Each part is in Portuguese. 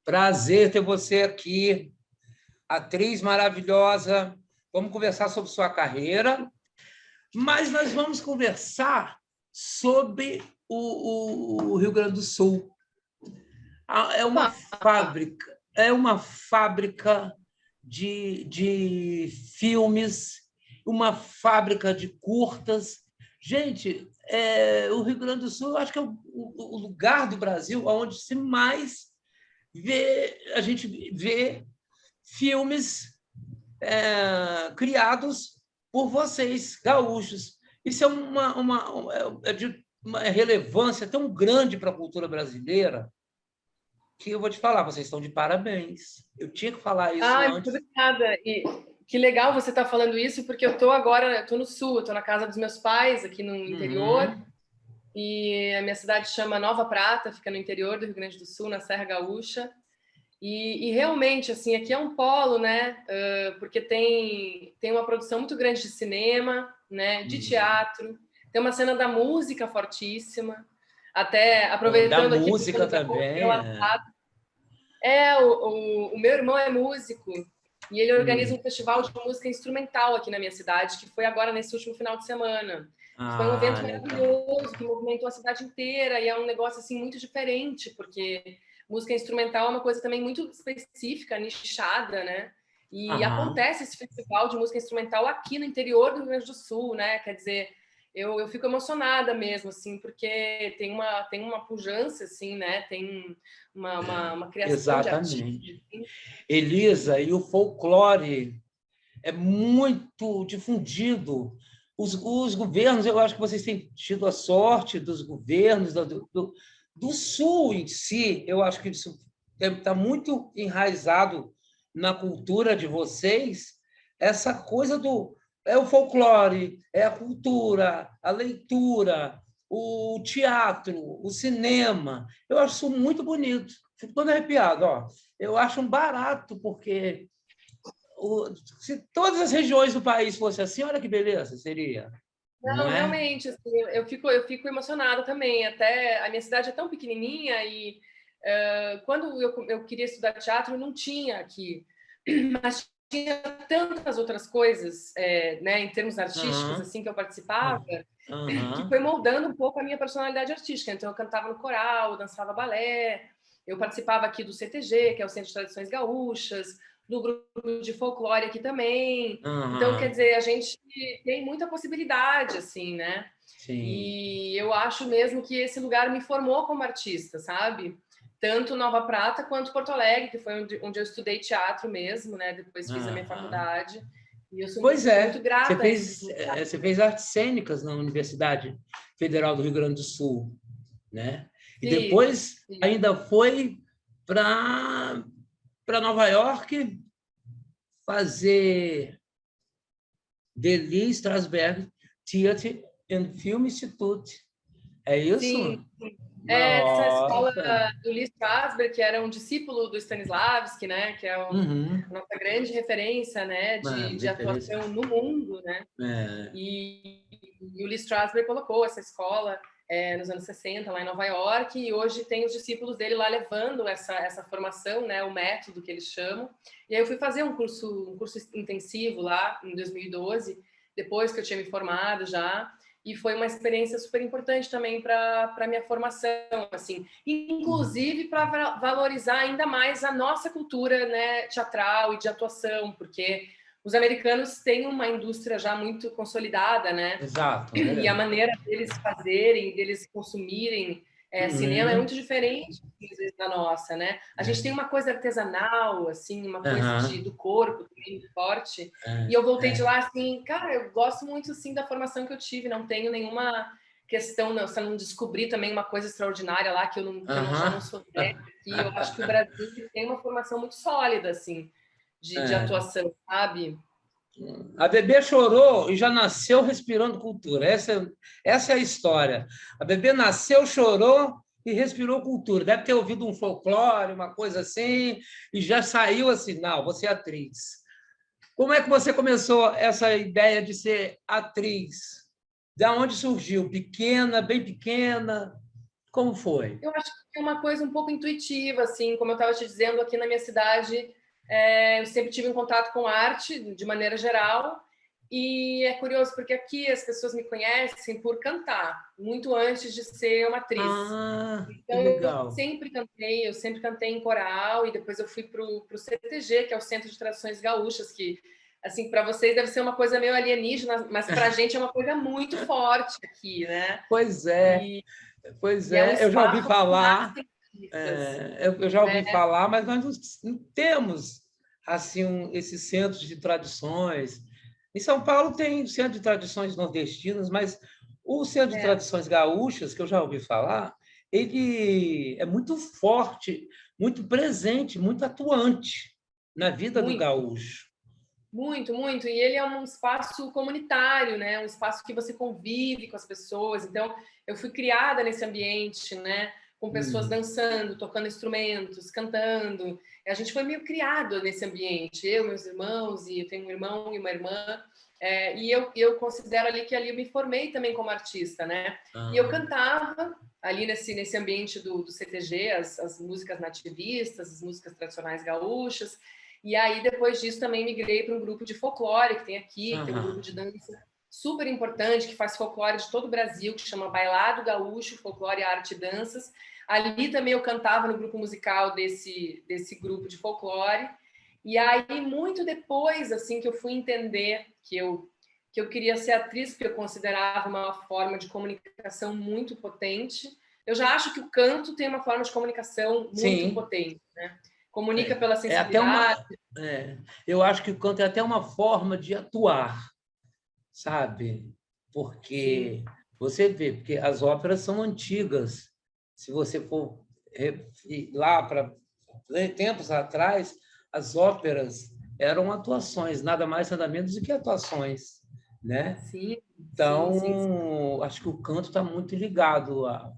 Prazer ter você aqui, atriz maravilhosa. Vamos conversar sobre sua carreira, mas nós vamos conversar sobre o Rio Grande do Sul. É uma fábrica de filmes, uma fábrica de curtas. Gente, o Rio Grande do Sul, eu acho que é o lugar do Brasil onde se mais a gente vê filmes criados por vocês, gaúchos. Isso é de uma relevância tão grande para a cultura brasileira que eu vou te falar, vocês estão de parabéns. Eu tinha que falar isso Muito antes. obrigada. E que legal você estar falando isso, porque eu estou no sul, estou na casa dos meus pais, aqui no interior, e a minha cidade chama Nova Prata, fica no interior do Rio Grande do Sul, na Serra Gaúcha. E realmente, assim, aqui é um polo, né? Porque tem uma produção muito grande de cinema, né? De teatro, tem uma cena da música fortíssima. Até Da aproveitando aqui, música puxando para também. o meu irmão é músico e ele organiza um festival de música instrumental aqui na minha cidade, que foi agora nesse último final de semana. Foi um evento maravilhoso, que movimentou a cidade inteira e é um negócio assim muito diferente, porque música instrumental é uma coisa também muito específica, nichada, né? E acontece esse festival de música instrumental aqui no interior do Rio Grande do Sul, né? Quer dizer, eu fico emocionada mesmo, assim, porque tem uma pujança, assim, né? Tem uma criação de artistas. Exatamente. Elisa, e o folclore é muito difundido. Os governos, eu acho que vocês têm tido a sorte dos governos do Sul em si, eu acho que isso está muito enraizado na cultura de vocês, essa coisa é o folclore, é a cultura, a leitura, o teatro, o cinema. Eu acho isso muito bonito. Fico todo arrepiado. Ó. Eu acho um barato, porque se todas as regiões do país fossem assim, olha que beleza seria. Não é? Realmente, assim, eu fico emocionada também. Até a minha cidade é tão pequenininha e quando eu queria estudar teatro, não tinha aqui. Mas tinha tantas outras coisas, né, em termos artísticos, assim, que eu participava, que foi moldando um pouco a minha personalidade artística. Então, eu cantava no coral, eu dançava balé, eu participava aqui do CTG, que é o Centro de Tradições Gaúchas, do grupo de folclore aqui também. Então, quer dizer, a gente tem muita possibilidade, assim, né? Sim. E eu acho mesmo que esse lugar me formou como artista, sabe? Tanto Nova Prata quanto Porto Alegre, que foi onde eu estudei teatro mesmo, né? Depois fiz a minha faculdade. E eu sou Pois muito grata a esses lugares. você fez artes cênicas na Universidade Federal do Rio Grande do Sul, né? E depois ainda foi para Nova York fazer The Lee Strasberg Theatre and Film Institute. É isso? Sim. Essa escola do Lee Strasberg, que era um discípulo do Stanislavski, né? Que é a nossa grande referência, né? De atuação no mundo, né? E o Lee Strasberg colocou essa escola nos anos 60, lá em Nova York, e hoje tem os discípulos dele lá levando essa formação, né? O método que eles chamam. E aí eu fui fazer um curso intensivo lá em 2012, depois que eu tinha me formado já. E foi uma experiência super importante também para a minha formação, assim, inclusive para valorizar ainda mais a nossa cultura, né, teatral e de atuação, porque os americanos têm uma indústria já muito consolidada, né? Exato. E a maneira deles fazerem, deles consumirem cinema é muito diferente, às vezes, da nossa, né? A gente tem uma coisa artesanal, assim, uma coisa do corpo também muito forte. E eu voltei de lá, assim, cara, eu gosto muito, assim, da formação que eu tive. Não tenho nenhuma questão, não, se eu não descobrir também uma coisa extraordinária lá que eu já não sou velha aqui. Eu acho que o Brasil tem uma formação muito sólida, assim, de atuação, sabe? A Bebê chorou e já nasceu respirando cultura. Essa é a história. A Bebê nasceu, chorou e respirou cultura. Deve ter ouvido um folclore, uma coisa assim, e já saiu assim, não, você é atriz. Como é que você começou essa ideia de ser atriz? De onde surgiu? Pequena, bem pequena? Como foi? Eu acho que é uma coisa um pouco intuitiva, assim, como eu estava te dizendo, aqui na minha cidade, eu sempre tive um contato com arte, de maneira geral, e é curioso, porque aqui as pessoas me conhecem por cantar, muito antes de ser uma atriz. Que Então, legal. eu sempre cantei em coral, e depois eu fui para o CTG, que é o Centro de Tradições Gaúchas, que, assim, para vocês deve ser uma coisa meio alienígena, mas para a gente é uma coisa muito forte aqui, né? Pois é. Pois é, eu já ouvi falar, eu já ouvi falar, mas nós não temos assim esses centros de tradições. Em São Paulo tem o Centro de Tradições Nordestinas, mas o Centro de Tradições Gaúchas, que eu já ouvi falar, ele é muito forte, muito presente, muito atuante na vida do gaúcho. Muito, muito. E ele é um espaço comunitário, né? Um espaço que você convive com as pessoas. Então, eu fui criada nesse ambiente, né? Com pessoas dançando, tocando instrumentos, cantando. A gente foi meio criado nesse ambiente. Eu, meus irmãos, e eu tenho um irmão e uma irmã. E eu considero ali que ali eu me formei também como artista, né? E eu cantava ali nesse ambiente do CTG, as músicas nativistas, as músicas tradicionais gaúchas. E aí, depois disso, também migrei para um grupo de folclore que tem aqui, que tem um grupo de dança super importante, que faz folclore de todo o Brasil, que chama Bailado Gaúcho, Folclore, Arte e Danças. Ali também eu cantava no grupo musical desse grupo de folclore. E aí, muito depois, assim, que eu fui entender que eu queria ser atriz, porque eu considerava uma forma de comunicação muito potente. Eu já acho que o canto tem uma forma de comunicação muito potente, né? Comunica pela sensibilidade. Eu acho que o canto é até uma forma de atuar, sabe? Porque você vê, porque as óperas são antigas. Se você for lá para tempos atrás, as óperas eram atuações, nada mais, nada menos do que atuações, né? Então, acho que o canto está muito ligado a...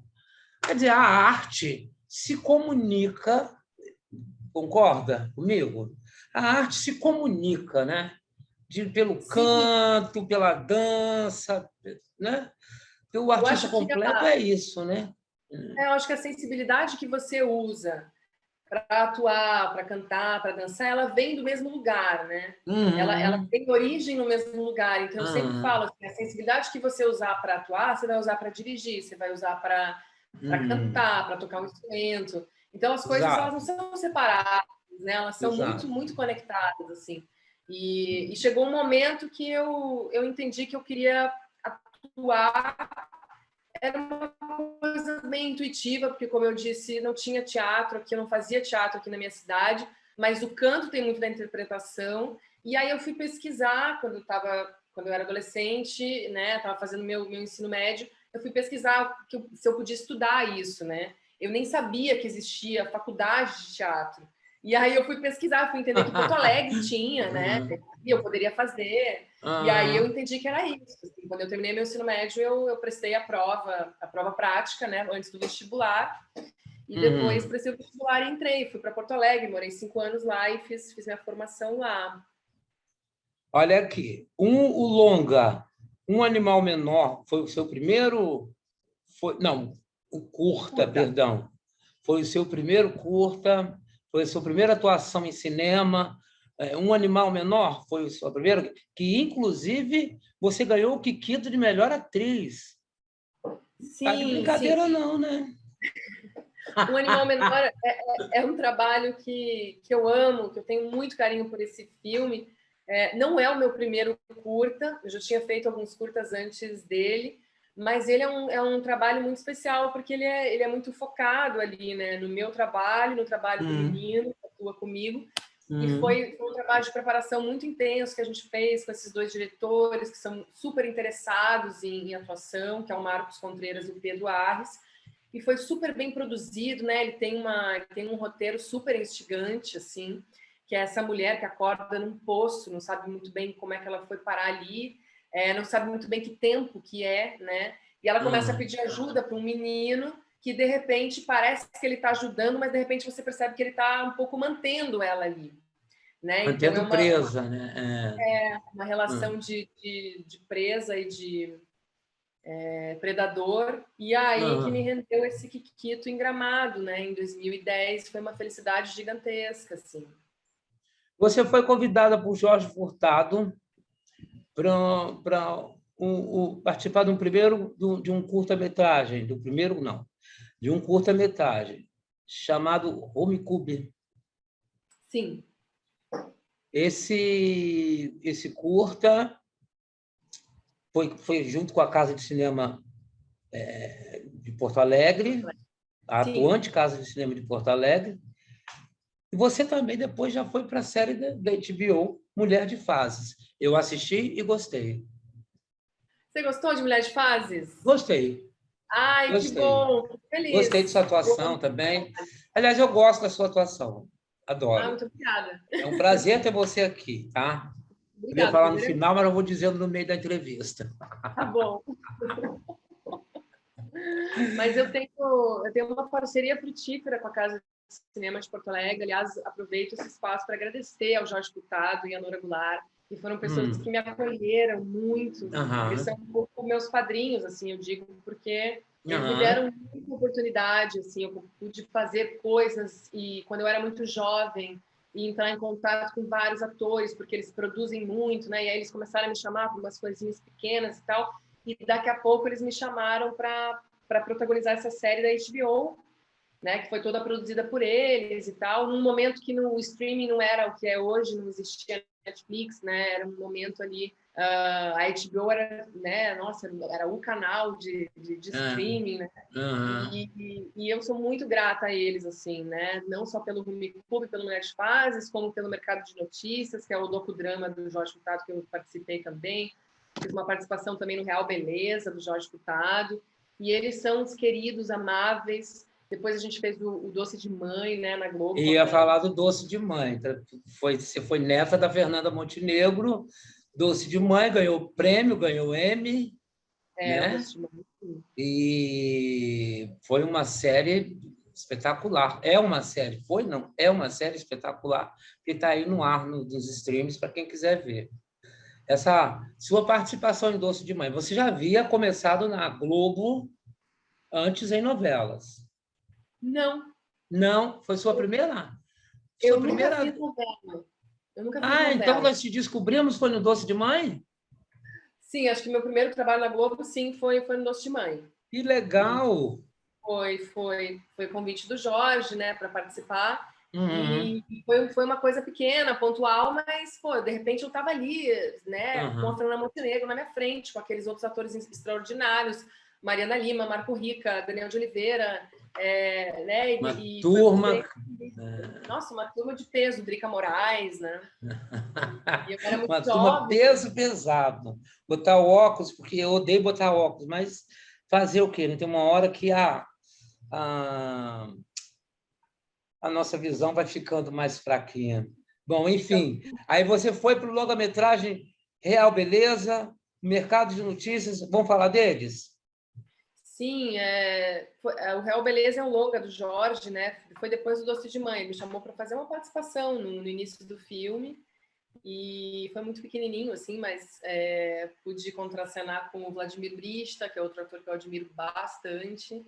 Quer dizer, a arte se comunica. Concorda comigo? A arte se comunica, né? Pelo canto, pela dança, né? O artista completo é isso, né? Eu acho que a sensibilidade que você usa para atuar, para cantar, para dançar, ela vem do mesmo lugar, né? Ela tem origem no mesmo lugar. Então, eu sempre falo assim, a sensibilidade que você usar para atuar, você vai usar para dirigir, você vai usar para cantar, para tocar um instrumento. Então, as coisas elas não são separadas, né? Elas são muito, muito conectadas, assim. E chegou um momento que eu entendi que eu queria atuar. Era uma coisa bem intuitiva, porque, como eu disse, não tinha teatro aqui, eu não fazia teatro aqui na minha cidade, mas o canto tem muito da interpretação. E aí eu fui pesquisar, quando eu era adolescente, né, estava fazendo meu ensino médio, eu fui pesquisar se eu podia estudar isso, né? Eu nem sabia que existia faculdade de teatro. E aí eu fui pesquisar, fui entender que Porto Alegre tinha, né? E eu poderia fazer. E aí eu entendi que era isso. Assim, quando eu terminei meu ensino médio, eu prestei a prova prática, né? Antes do vestibular. E depois prestei o vestibular e entrei. Fui para Porto Alegre, morei 5 anos lá e fiz minha formação lá. Olha aqui, o longa, Um Animal Menor, foi o seu primeiro... Não, o curta, perdão. Foi o seu primeiro curta, foi a sua primeira atuação em cinema. Um Animal Menor foi a sua primeira, que, inclusive, você ganhou o Kikito de melhor atriz. Sim, tá de brincadeira, não, né? Um Animal Menor é um trabalho que eu amo, que eu tenho muito carinho por esse filme. Não é o meu primeiro curta, eu já tinha feito alguns curtas antes dele, mas ele é um trabalho muito especial, porque ele é muito focado ali, né, no meu trabalho, no trabalho do menino que atua comigo. E foi um trabalho de preparação muito intenso que a gente fez com esses dois diretores, que são super interessados em atuação, que é o Marcos Contreras e o Pedro Arres. E foi super bem produzido, né? Ele tem um roteiro super instigante, assim, que é essa mulher que acorda num poço, não sabe muito bem como é que ela foi parar ali, não sabe muito bem que tempo que é, né? E ela começa a pedir ajuda para um menino que, de repente, parece que ele está ajudando, mas, de repente, você percebe que ele está um pouco mantendo ela ali, né? Mantendo então, presa, né? Uma relação de presa e Predador, e aí que me rendeu esse Kikito em Gramado, né? Em 2010, foi uma felicidade gigantesca, assim. Você foi convidada por Jorge Furtado para participar de um curta-metragem, de um curta-metragem chamado Homecube. Sim. Esse curta foi junto com a Casa de Cinema de Porto Alegre, a atuante Casa de Cinema de Porto Alegre. E você também depois já foi para a série da HBO, Mulher de Fases. Eu assisti e gostei. Você gostou de Mulher de Fases? Gostei. Ai, gostei. Que bom! Fico feliz. Gostei de sua atuação também. Aliás, eu gosto da sua atuação. Adoro. Muito obrigada. É um prazer ter você aqui, tá? Obrigada, eu ia falar no final, mas eu vou dizendo no meio da entrevista. Tá bom. Mas eu tenho uma parceria frutífera com a Casa de Cinema de Porto Alegre. Aliás, aproveito esse espaço para agradecer ao Jorge Furtado e à Nora Goulart, que foram pessoas que me acolheram muito. Eles são um pouco meus padrinhos, assim, eu digo, porque eles me deram muita oportunidade, assim, eu pude fazer coisas e quando eu era muito jovem e entrar em contato com vários atores, porque eles produzem muito, né? E aí eles começaram a me chamar para umas coisinhas pequenas e tal. E daqui a pouco eles me chamaram para protagonizar essa série da HBO, né, que foi toda produzida por eles e tal, num momento que o streaming não era o que é hoje, não existia Netflix, né, era um momento ali, a HBO era, né, nossa, era o canal de streaming, né, e eu sou muito grata a eles, assim, né, não só pelo Homecube, pelo Mulher de Fases, como pelo Mercado de Notícias, que é o docudrama do Jorge Furtado, que eu participei também, fiz uma participação também no Real Beleza, do Jorge Furtado, e eles são os queridos, amáveis. Depois a gente fez o Doce de Mãe, né, na Globo. Ia falar do Doce de Mãe. Você foi neta da Fernanda Montenegro, Doce de Mãe, ganhou o prêmio, ganhou o Emmy. Né? Doce de Mãe. Sim. E foi uma série espetacular. É uma série, é uma série espetacular que está aí no ar dos streams para quem quiser ver. Essa sua participação em Doce de Mãe, você já havia começado na Globo antes em novelas? Não, foi sua primeira? Eu nunca fiz novela. Então nós te descobrimos foi no Doce de Mãe? Sim, acho que meu primeiro trabalho na Globo, sim, foi no Doce de Mãe. Que legal! Foi convite do Jorge, né, para participar. E foi uma coisa pequena, pontual, mas, pô, de repente eu estava ali, né, com a Fernanda Montenegro na minha frente, com aqueles outros atores extraordinários, Mariana Lima, Marco Rica, Daniel de Oliveira, né, uma turma... Nossa, uma turma de peso, Drica Moraes, né? E eu era muito uma turma peso pesado. Botar óculos, porque eu odeio botar óculos, mas fazer o quê? Não tem uma hora que a nossa visão vai ficando mais fraquinha. Bom, enfim, aí você foi para o longa-metragem Real Beleza, Mercado de Notícias, vamos falar deles? Sim, o Real Beleza é um longa do Jorge, né? Foi depois do Doce de Mãe, ele me chamou para fazer uma participação no início do filme, e foi muito pequenininho, assim, mas pude contracenar com o Vladimir Brista, que é outro ator que eu admiro bastante.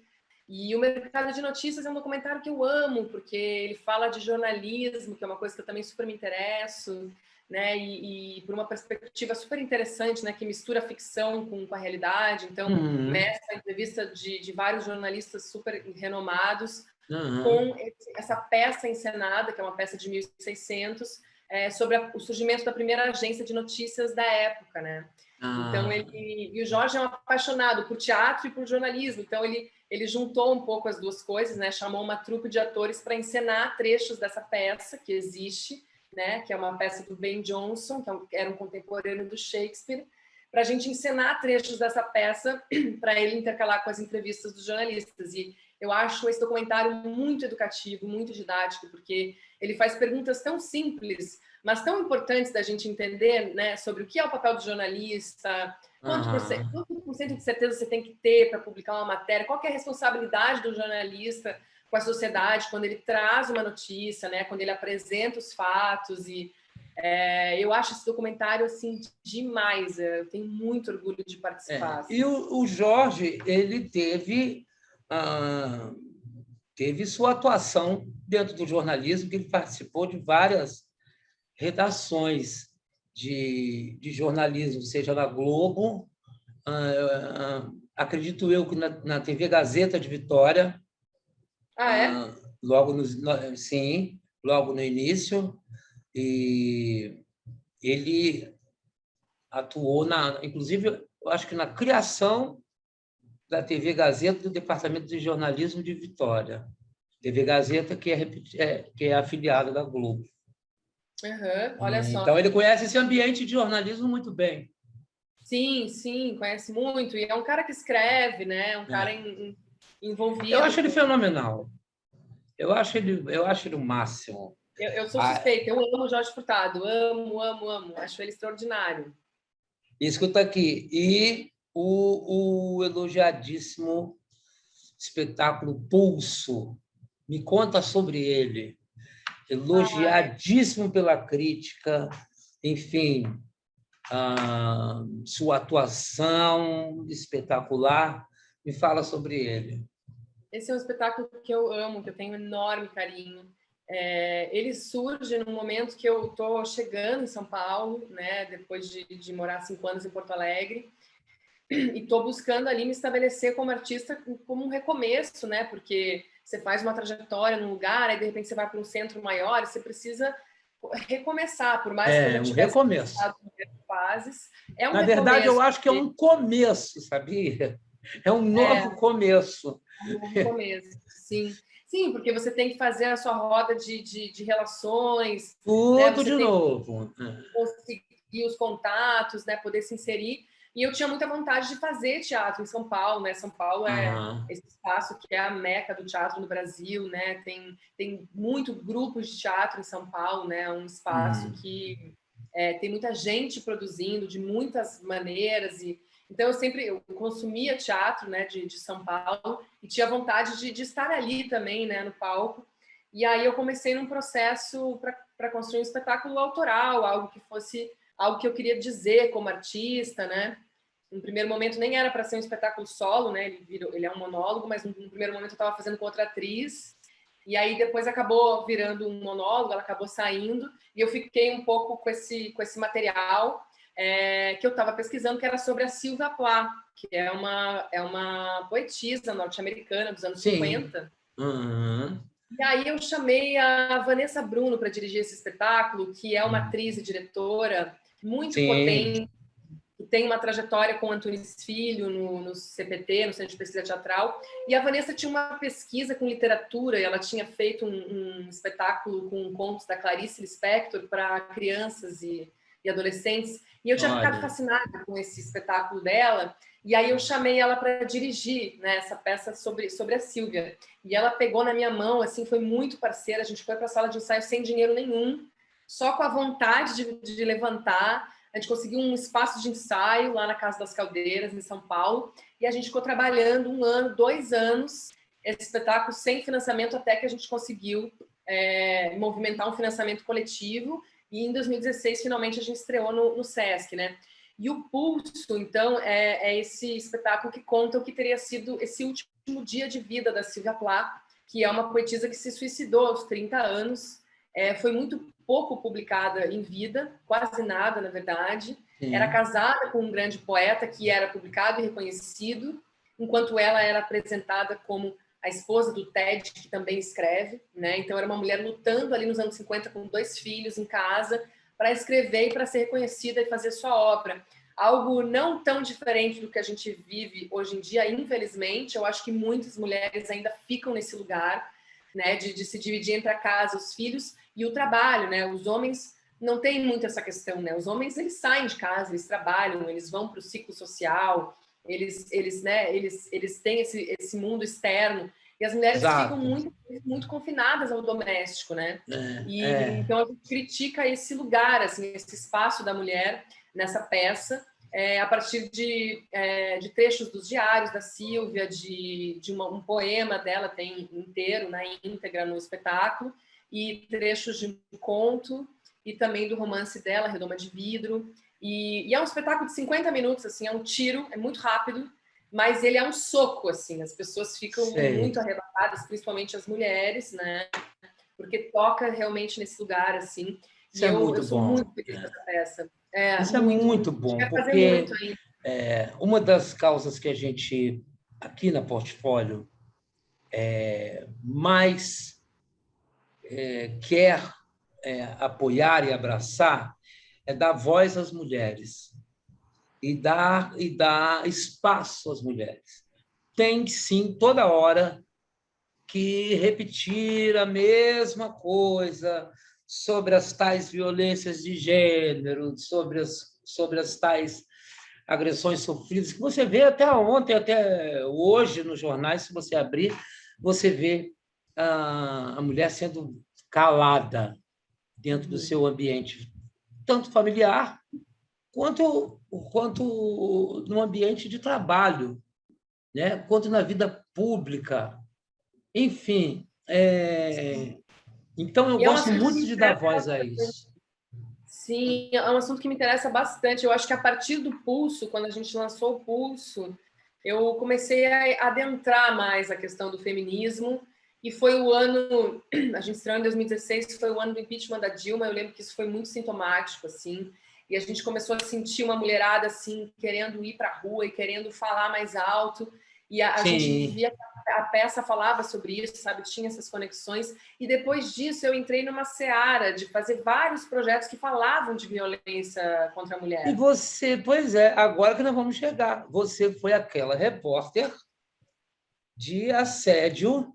E o Mercado de Notícias é um documentário que eu amo, porque ele fala de jornalismo, que é uma coisa que eu também super me interesso, né? E por uma perspectiva super interessante, né? Que mistura a ficção com a realidade. Então, mestra entrevista de vários jornalistas super renomados, com essa peça encenada, que é uma peça de 1600, sobre o surgimento da primeira agência de notícias da época, né? Então, e o Jorge é um apaixonado por teatro e por jornalismo, então ele juntou um pouco as duas coisas, né? Chamou uma trupe de atores para encenar trechos dessa peça que existe, né? Que é uma peça do Ben Jonson, que era um contemporâneo do Shakespeare, para a gente encenar trechos dessa peça para ele intercalar com as entrevistas dos jornalistas. E eu acho esse documentário muito educativo, muito didático, porque ele faz perguntas tão simples, mas tão importantes da gente entender, né, sobre o que é o papel do jornalista, quanto por cento de certeza você tem que ter para publicar uma matéria, qual que é a responsabilidade do jornalista com a sociedade quando ele traz uma notícia, né, quando ele apresenta os fatos. E Eu acho esse documentário assim demais. Eu tenho muito orgulho de participar. E o Jorge, ele teve sua atuação dentro do jornalismo, que ele participou de várias redações de jornalismo, seja na Globo, acredito eu que na TV Gazeta de Vitória. Sim, logo no início. E ele atuou, inclusive, eu acho que na criação da TV Gazeta do Departamento de Jornalismo de Vitória. TV Gazeta, que é afiliada da Globo. Olha só. Então, ele conhece esse ambiente de jornalismo muito bem. Sim, conhece muito. E é um cara que escreve, né? Um cara envolvido. Eu acho ele fenomenal. Eu acho ele o máximo. Eu sou suspeita. Eu amo o Jorge Furtado. Amo. Acho ele extraordinário. Escuta aqui. E o elogiadíssimo espetáculo Pulso. Me conta sobre ele. Elogiadíssimo pela crítica. Enfim, sua atuação espetacular. Me fala sobre ele. Esse é um espetáculo que eu amo, que eu tenho enorme carinho. Ele surge no momento que eu estou chegando em São Paulo, né, depois de morar 5 anos em Porto Alegre, e estou buscando ali me estabelecer como artista, como um recomeço, né, porque você faz uma trajetória num lugar, aí de repente você vai para um centro maior, e você precisa recomeçar, por mais que eu já tivesse passado por fases. Na verdade, eu acho que é um começo, sabia? É um novo começo. É um novo começo, sim. Sim, porque você tem que fazer a sua roda de relações. Tudo, né? De novo. Conseguir os contatos, né? Poder se inserir. E eu tinha muita vontade de fazer teatro em São Paulo, né? São Paulo é esse espaço que é a meca do teatro no Brasil, né? Tem muito grupos de teatro em São Paulo, né? Um espaço que tem muita gente produzindo de muitas maneiras. Então, eu consumia teatro, né, de São Paulo e tinha vontade de estar ali também, né, no palco. E aí eu comecei num processo para construir um espetáculo autoral, algo que fosse algo que eu queria dizer como artista, né? No primeiro momento nem era para ser um espetáculo solo, né? Ele é um monólogo, mas no primeiro momento eu estava fazendo com outra atriz. E aí depois acabou virando um monólogo, ela acabou saindo e eu fiquei um pouco com esse material que eu estava pesquisando, que era sobre a Sylvia Plath, que é uma poetisa norte-americana dos anos 50. E aí eu chamei a Vanessa Bruno para dirigir esse espetáculo, que é uma atriz e diretora muito potente, que tem uma trajetória com Antunes Filho no CPT, no Centro de Pesquisa Teatral. E a Vanessa tinha uma pesquisa com literatura, e ela tinha feito um espetáculo com contos da Clarice Lispector para crianças e adolescentes. E eu tinha ficado fascinada com esse espetáculo dela. E aí eu chamei ela para dirigir, né, essa peça sobre a Sylvia. E ela pegou na minha mão, assim, foi muito parceira. A gente foi para a sala de ensaio sem dinheiro nenhum, só com a vontade de levantar. A gente conseguiu um espaço de ensaio lá na Casa das Caldeiras, em São Paulo. E a gente ficou trabalhando 1 ano, 2 anos, esse espetáculo sem financiamento, até que a gente conseguiu movimentar um financiamento coletivo. E em 2016, finalmente, a gente estreou no Sesc, né? E o Pulso, então, é esse espetáculo que conta o que teria sido esse último dia de vida da Sylvia Plath, que é uma poetisa que se suicidou aos 30 anos. Foi muito pouco publicada em vida, quase nada, na verdade. Era casada com um grande poeta que era publicado e reconhecido, enquanto ela era apresentada como a esposa do Ted, que também escreve, né? Então, era uma mulher lutando ali nos anos 50 com 2 filhos em casa para escrever e para ser reconhecida e fazer sua obra. Algo não tão diferente do que a gente vive hoje em dia, infelizmente. Eu acho que muitas mulheres ainda ficam nesse lugar, né? De se dividir entre a casa, os filhos e o trabalho, né? Os homens não têm muito essa questão, né? Os homens, eles saem de casa, eles trabalham, eles vão para o ciclo social, eles têm esse mundo externo, e as mulheres ficam muito confinadas ao doméstico, né? Então a gente critica esse lugar, assim, esse espaço da mulher nessa peça, a partir de trechos dos diários da Sylvia, de um poema dela, tem inteiro, na íntegra, no espetáculo, e trechos de um conto, e também do romance dela, Redoma de Vidro. E é um espetáculo de 50 minutos, assim, é um tiro, é muito rápido, mas ele é um soco, assim, as pessoas ficam muito arrebatadas, principalmente as mulheres, né? Porque toca realmente nesse lugar, assim. Isso é muito eu sou bom. muito feliz com essa peça. Isso é muito bom, porque uma das causas que a gente, aqui na Portfólio, mais quer apoiar e abraçar é dar voz às mulheres e dar espaço às mulheres. Tem, sim, toda hora que repetir a mesma coisa sobre as tais violências de gênero, sobre as tais agressões sofridas, que você vê até ontem, até hoje, nos jornais, se você abrir, você vê a mulher sendo calada dentro do seu ambiente, tanto familiar quanto no ambiente de trabalho, né? Quanto na vida pública. Enfim, então eu gosto muito de dar voz a isso. Sim, é um assunto que me interessa bastante. Eu acho que a partir do Pulso, quando a gente lançou o Pulso, eu comecei a adentrar mais a questão do feminismo, e foi o ano, a gente estreou em 2016, foi o ano do impeachment da Dilma. Eu lembro que isso foi muito sintomático, assim, e a gente começou a sentir uma mulherada, assim, querendo ir para a rua e querendo falar mais alto, e a gente via, a peça falava sobre isso, sabe, tinha essas conexões, e depois disso eu entrei numa seara de fazer vários projetos que falavam de violência contra a mulher. E você, pois é, agora que nós vamos chegar, você foi aquela repórter de assédio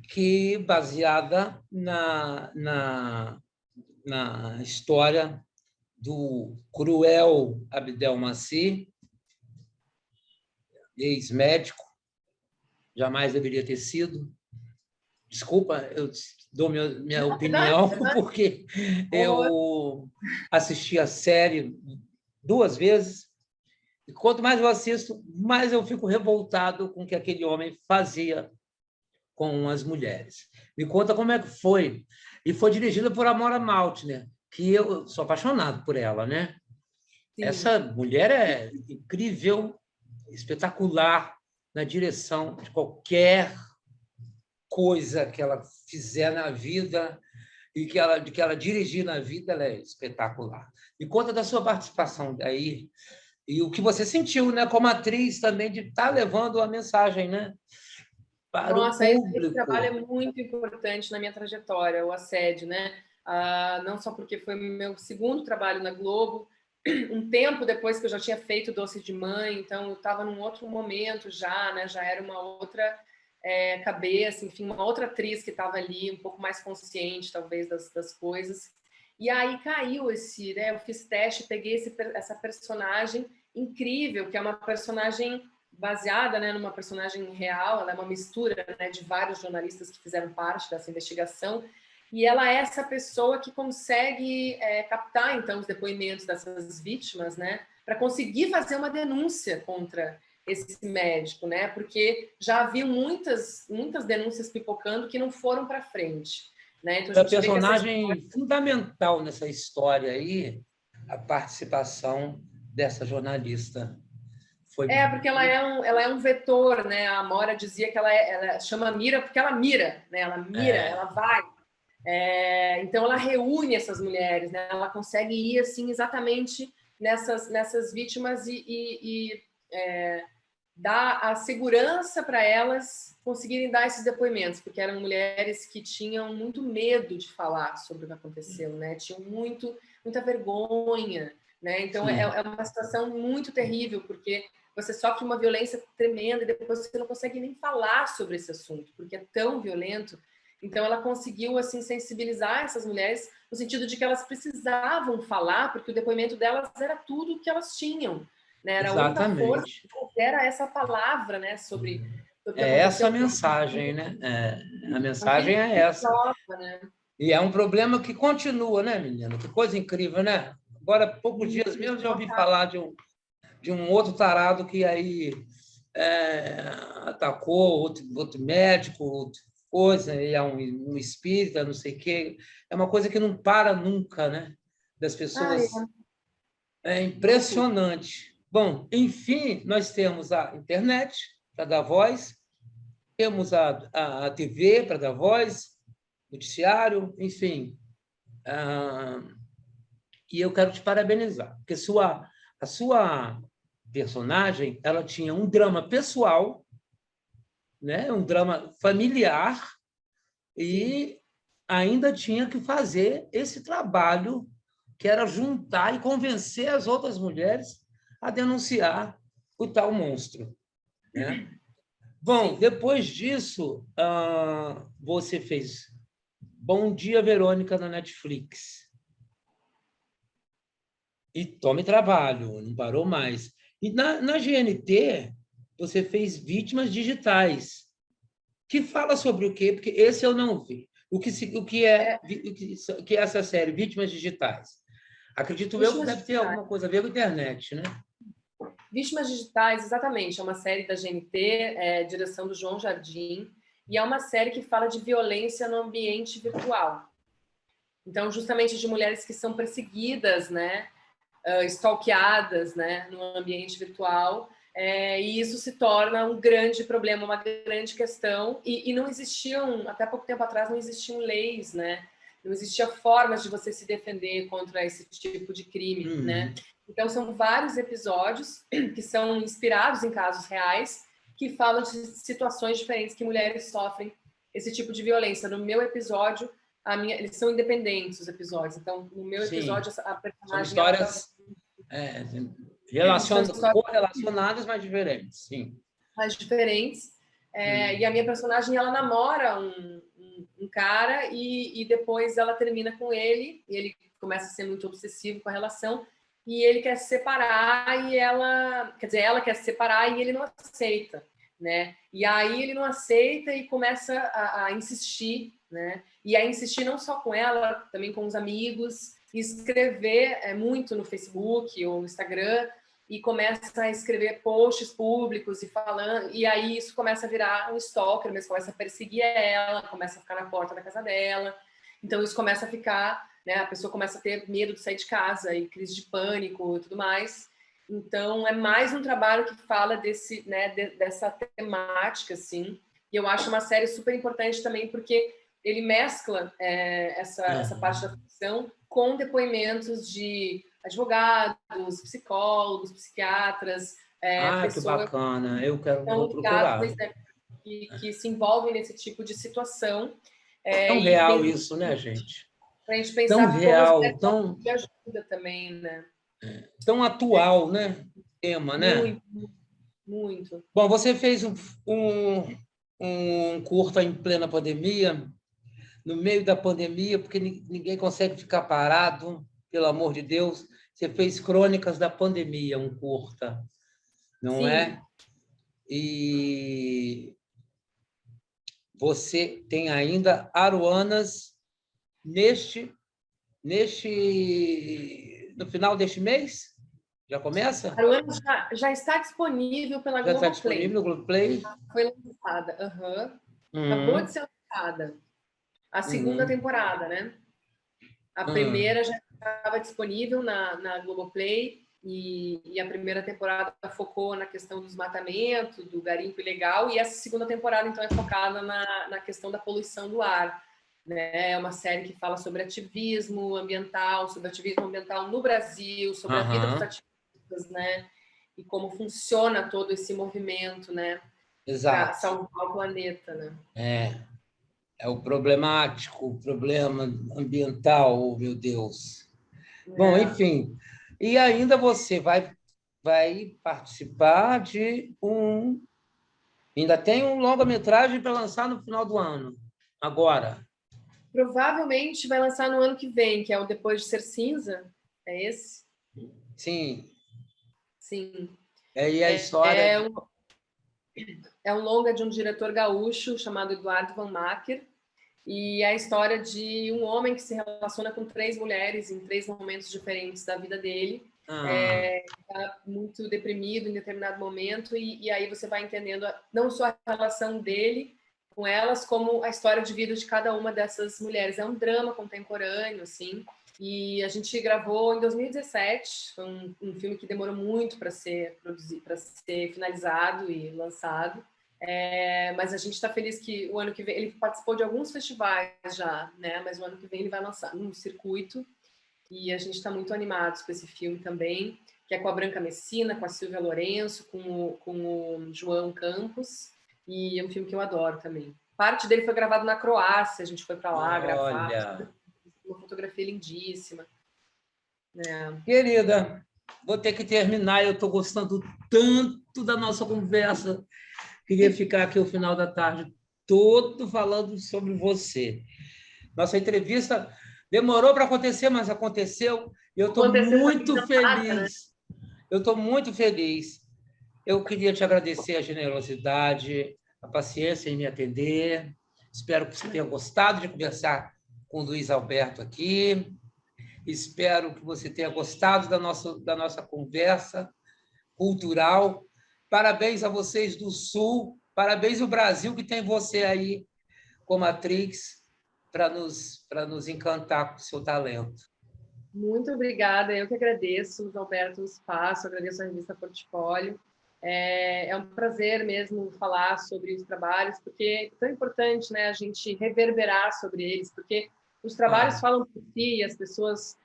que, baseada na história do cruel Abdelmaci, ex-médico, jamais deveria ter sido. Desculpa, eu dou minha opinião, porque eu assisti a série 2 vezes, e quanto mais eu assisto, mais eu fico revoltado com o que aquele homem fazia com as mulheres. Me conta como é que foi. E foi dirigida por Amora Maltner, que eu sou apaixonado por ela, né? Sim. Essa mulher é incrível, espetacular na direção de qualquer coisa que ela fizer na vida e que ela dirigir na vida, ela é espetacular. Me conta da sua participação daí e o que você sentiu, né, como atriz também, de estar levando a mensagem, né, para o público. Esse trabalho é muito importante na minha trajetória, o assédio, né? Não só porque foi meu segundo trabalho na Globo, um tempo depois que eu já tinha feito Doce de Mãe, então eu estava num outro momento já, né? Já era uma outra cabeça, enfim, uma outra atriz que estava ali, um pouco mais consciente, talvez, das coisas. E aí caiu né? Eu fiz teste, peguei essa personagem incrível, que é uma personagem baseada, né, numa personagem real. Ela é uma mistura, né, de vários jornalistas que fizeram parte dessa investigação, e ela é essa pessoa que consegue captar, então, os depoimentos dessas vítimas, né, para conseguir fazer uma denúncia contra esse médico, né, porque já havia muitas denúncias pipocando que não foram para frente, né? Então, a personagem fundamental nessa história aí, a participação dessa jornalista. Porque ela é um vetor, né? A Amora dizia que ela chama mira porque ela mira, né? Ela mira, ela vai. Então ela reúne essas mulheres, né? Ela consegue ir assim exatamente nessas vítimas e dar a segurança para elas conseguirem dar esses depoimentos, porque eram mulheres que tinham muito medo de falar sobre o que aconteceu, né? Tinham muita vergonha, né? Então é uma situação muito terrível, porque você sofre uma violência tremenda e depois você não consegue nem falar sobre esse assunto, porque é tão violento. Então ela conseguiu assim sensibilizar essas mulheres no sentido de que elas precisavam falar, porque o depoimento delas era tudo o que elas tinham, né? Era exatamente. A única força era essa palavra, né, sobre essa a mensagem, né? A mensagem é essa. Nova, né? E é um problema que continua, né, menina? Que coisa incrível, né? Agora, há poucos dias mesmo, já ouvi falar de um outro tarado que aí atacou outro médico, coisa, ele é um espírita, não sei o quê. É uma coisa que não para nunca, né? Das pessoas. É impressionante. Bom, enfim, nós temos a internet para dar voz, temos a TV para dar voz, noticiário, enfim. E eu quero te parabenizar, porque a sua personagem ela tinha um drama pessoal, né? Um drama familiar, e ainda tinha que fazer esse trabalho que era juntar e convencer as outras mulheres a denunciar o tal monstro, né? Bom, depois disso, você fez Bom Dia, Verônica, na Netflix. E tome trabalho, não parou mais. E na GNT, você fez Vítimas Digitais, que fala sobre o quê? Porque esse eu não vi. O que é essa série, Vítimas Digitais? Acredito eu que deve ter alguma coisa a ver com a internet, né? Vítimas Digitais, exatamente. É uma série da GNT, direção do João Jardim, e é uma série que fala de violência no ambiente virtual. Então, justamente de mulheres que são perseguidas, né? Stalkeadas, né? No ambiente virtual. E isso se torna um grande problema, uma grande questão. E não existiam, até pouco tempo atrás, não existiam leis, né? Não existia formas de você se defender contra esse tipo de crime, né? Então, são vários episódios que são inspirados em casos reais, que falam de situações diferentes que mulheres sofrem esse tipo de violência. No meu episódio, eles são independentes, os episódios. Então, no meu episódio, a personagem... São histórias correlacionadas, mas diferentes, sim. Mais diferentes. E a minha personagem, ela namora um cara e depois ela termina com ele, e ele começa a ser muito obsessivo com a relação, e ele quer se separar, e ela quer se separar e ele não aceita, né? E aí ele não aceita e começa a insistir, né? E a insistir não só com ela, também com os amigos, e escrever muito no Facebook ou no Instagram, e começa a escrever posts públicos e falando, e aí isso começa a virar um stalker, mas começa a perseguir ela, começa a ficar na porta da casa dela. Então isso começa a ficar, né, a pessoa começa a ter medo de sair de casa e crise de pânico e tudo mais. Então é mais um trabalho que fala desse, né, dessa temática, assim. E eu acho uma série super importante também porque ele mescla essa parte da ficção com depoimentos de advogados, psicólogos, psiquiatras, pessoas que bacana, vou procurar. Que se envolvem nesse tipo de situação. Tão real isso, né, gente? Para a gente pensar tão real, tão de ajuda também, né? Tão atual, né? Tema, né? Muito, muito. Bom, você fez um curta em plena pandemia, no meio da pandemia, porque ninguém consegue ficar parado, pelo amor de Deus. Você fez Crônicas da Pandemia, um curta, não é? E você tem ainda Aruanas no final deste mês? Já começa? Aruanas já está disponível pela Globoplay. Já está disponível no Globoplay? Foi lançada, acabou de ser lançada. A segunda temporada, né? A primeira já estava disponível na Globoplay e a primeira temporada focou na questão do desmatamento, do garimpo ilegal, e essa segunda temporada, então, é focada na questão da poluição do ar. Né? É uma série que fala sobre ativismo ambiental no Brasil, sobre a vida dos ativistas, né? E como funciona todo esse movimento, né? Para salvar o planeta, né? É o problemático, o problema ambiental, meu Deus. Bom, enfim. E ainda você vai participar de Ainda tem um longa-metragem para lançar no final do ano, agora. Provavelmente vai lançar no ano que vem, que é o Depois de Ser Cinza. É esse? Sim. Sim. E a história... É um longa de um diretor gaúcho chamado Eduardo Van Macker, e é a história de um homem que se relaciona com 3 mulheres em 3 momentos diferentes da vida dele. Está muito deprimido em determinado momento, e aí você vai entendendo não só a relação dele com elas, como a história de vida de cada uma dessas mulheres. É um drama contemporâneo, assim, e a gente gravou em 2017, foi um filme que demorou muito para ser produzido, para ser finalizado e lançado. Mas a gente está feliz que o ano que vem ele participou de alguns festivais já, né? Mas o ano que vem ele vai lançar num circuito e a gente está muito animados com esse filme também, que é com a Branca Messina, com a Silvia Lourenço, com o João Campos, e é um filme que eu adoro também. Parte dele foi gravado na Croácia, a gente foi para lá gravar. Uma fotografia lindíssima. Querida, vou ter que terminar. Eu estou gostando tanto da nossa conversa. Queria ficar aqui o final da tarde todo falando sobre você. Nossa entrevista demorou para acontecer, mas aconteceu. E eu estou muito feliz. Eu estou muito feliz. Eu queria te agradecer a generosidade, a paciência em me atender. Espero que você tenha gostado de conversar com o Luiz Alberto aqui. Espero que você tenha gostado da nossa conversa cultural. Parabéns a vocês do Sul. Parabéns ao Brasil, que tem você aí como atriz para nos encantar com o seu talento. Muito obrigada. Eu que agradeço, Luiz Alberto, o espaço. Agradeço a revista Portfólio. É um prazer mesmo falar sobre os trabalhos, porque é tão importante, né, a gente reverberar sobre eles, porque os trabalhos falam por si, as pessoas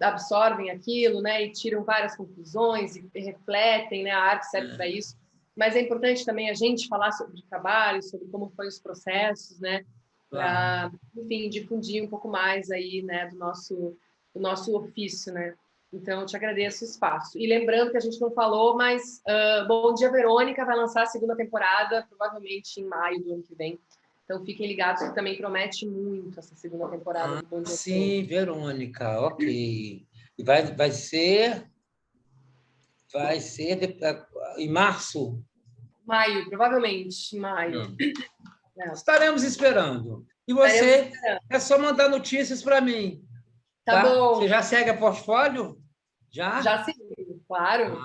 absorvem aquilo, né, e tiram várias conclusões e refletem, né, a arte serve para isso. Mas é importante também a gente falar sobre o trabalho, sobre como foram os processos, né, para, enfim, difundir um pouco mais aí, né, do nosso ofício, né. Então, eu te agradeço o espaço. E lembrando que a gente não falou, mas Bom Dia, Verônica vai lançar a segunda temporada, provavelmente em maio do ano que vem. Então, fiquem ligados, que também promete muito essa segunda temporada do Bom Dia, sim, Verônica, ok. E vai ser em março? Maio, provavelmente, em maio. Estaremos esperando. E você é só mandar notícias para mim. Tá bom. Você já segue a Portfólio? Já? Já segui, claro.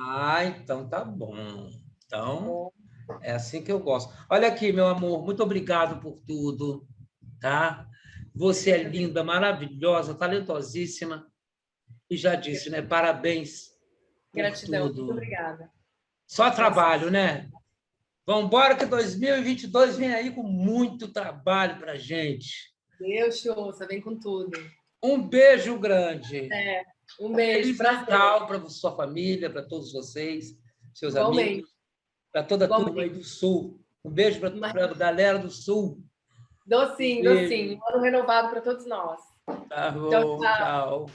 Então tá bom. Então, é assim que eu gosto. Olha aqui, meu amor, muito obrigado por tudo, tá? Você é linda, maravilhosa, talentosíssima. E já disse, né? Parabéns por Gratidão, tudo. muito obrigada. Só trabalho, né? Vamos embora que 2022 vem aí com muito trabalho para gente. Deus te ouça, vem com tudo. Um beijo grande. Um beijo. Feliz Natal para sua família, para todos vocês, seus amigos, para toda a turma aí do Sul. Um beijo para a galera do Sul. Dou sim. Um ano renovado para todos nós. Tá bom, tchau.